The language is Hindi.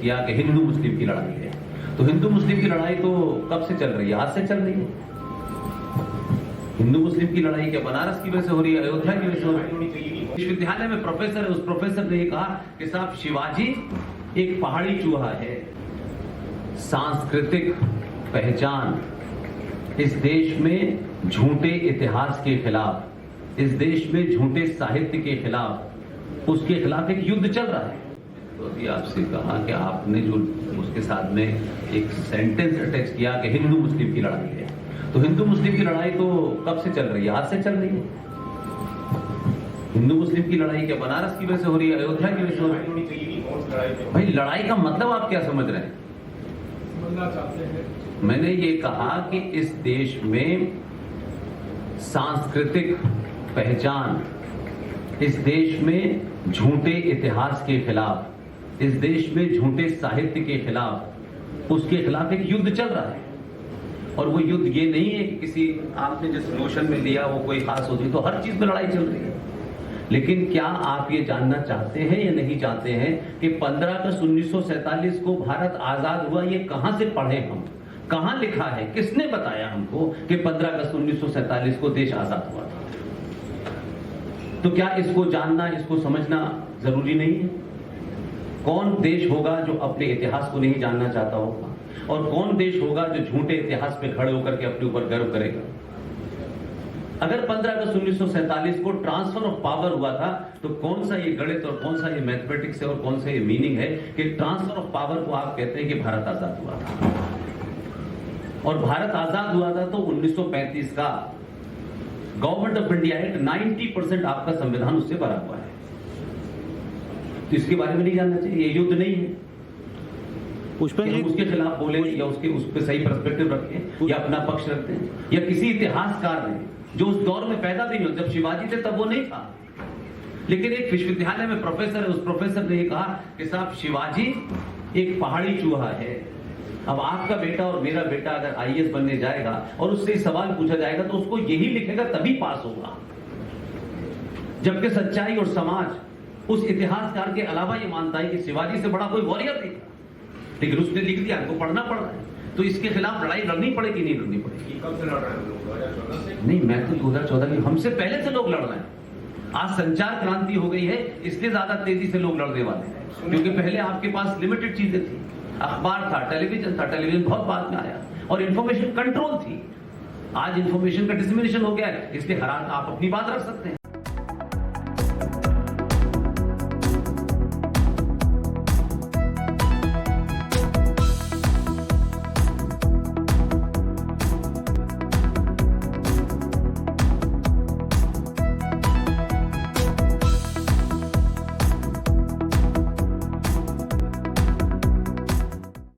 किया कि हिंदू मुस्लिम की लड़ाई है। तो हिंदू मुस्लिम की लड़ाई तो कब से चल रही है? आज से चल रही है। हिंदू मुस्लिम की लड़ाई क्या बनारस की वजह से हो रही है, अयोध्या की वजह से हो रही है? विश्वविद्यालय में प्रोफेसर है, उस प्रोफेसर ने कहा कि साहब शिवाजी एक पहाड़ी चूहा है। सांस्कृतिक पहचान, इस देश में झूठे इतिहास के खिलाफ, इस देश में झूठे साहित्य के खिलाफ, उसके खिलाफ एक युद्ध चल रहा है। तो अभी आपसे कहा कि आपने जो उसके साथ में एक सेंटेंस अटैच किया कि हिंदू मुस्लिम की लड़ाई है। तो हिंदू मुस्लिम की लड़ाई तो कब से चल रही है? आज से चल रही है। हिंदू मुस्लिम की लड़ाई क्या बनारस की वजह से हो रही है, अयोध्या की वजह से हो रही है? भाई लड़ाई का मतलब आप क्या समझ रहे हैं? मैंने ये कहा कि इस देश में सांस्कृतिक पहचान, इस देश में झूठे इतिहास के खिलाफ, इस देश में झूठे साहित्य के खिलाफ, उसके खिलाफ एक युद्ध चल रहा है। और वो युद्ध ये नहीं है कि किसी आपने जिस नोशन में लिया वो कोई खास होती, तो हर चीज में लड़ाई चल रही है। लेकिन क्या आप ये जानना चाहते हैं या नहीं चाहते हैं कि 15 अगस्त 1947 को भारत आजाद हुआ? ये कहां से पढ़े हम? कहां लिखा है? किसने बताया हमको कि 15 अगस्त 1947 को देश आजाद हुआ था? तो क्या इसको जानना, इसको समझना जरूरी नहीं है? कौन देश होगा जो अपने इतिहास को नहीं जानना चाहता होगा? और कौन देश होगा जो झूठे इतिहास पे खड़े होकर के अपने ऊपर गर्व करेगा? अगर 15 अगस्त 1947 को ट्रांसफर ऑफ पावर हुआ था, तो कौन सा ये गणित और कौन सा ये मैथमेटिक्स है और कौन सा ये मीनिंग है कि ट्रांसफर ऑफ पावर को आप कहते हैं कि भारत आजाद हुआ था? और भारत आजाद हुआ था तो 1935 का गवर्नमेंट ऑफ इंडिया एक्ट 90% आपका संविधान उससे भरा हुआ है। तो इसके बारे में नहीं जानना चाहिए? ये युद्ध नहीं है। उसके खिलाफ बोले या उसके उस पर सही पर्सपेक्टिव रखें या अपना पक्ष रखते हैं, या किसी इतिहासकार ने जो उस दौर में पैदा नहीं हुआ, जब शिवाजी थे तब वो नहीं था, लेकिन एक विश्वविद्यालय में प्रोफेसर है, उस प्रोफेसर ने कहा कि साहब शिवाजी एक पहाड़ी चूहा है। अब आपका बेटा और मेरा बेटा अगर आईएएस बनने जाएगा और उससे सवाल पूछा जाएगा तो उसको यही लिखेगा तभी पास होगा। जबकि सच्चाई और समाज उस इतिहासकार के अलावा ये मानता है कि शिवाजी से बड़ा कोई वॉरियर नहीं था, लेकिन उसने लिख दिया, हमको पढ़ना पड़ रहा है। तो इसके खिलाफ लड़ाई लड़नी पड़ेगी, नहीं लड़नी पड़ेगी? कब से लड़ रहे हैं लोग? 2014 से? नहीं, मैं तो 2014 की, हमसे पहले से लोग लड़ रहे हैं। आज संचार क्रांति हो गई है, इसलिए ज्यादा तेजी से लोग लड़ने वाले हैं, क्योंकि पहले आपके पास लिमिटेड चीजें थी। अखबार था, टेलीविजन था, टेलीविजन बहुत बाद में आया, और इंफॉर्मेशन कंट्रोल थी। आज इंफॉर्मेशन का डिसमिनेशन हो गया है, इसलिए हर आप अपनी बात रख सकते हैं।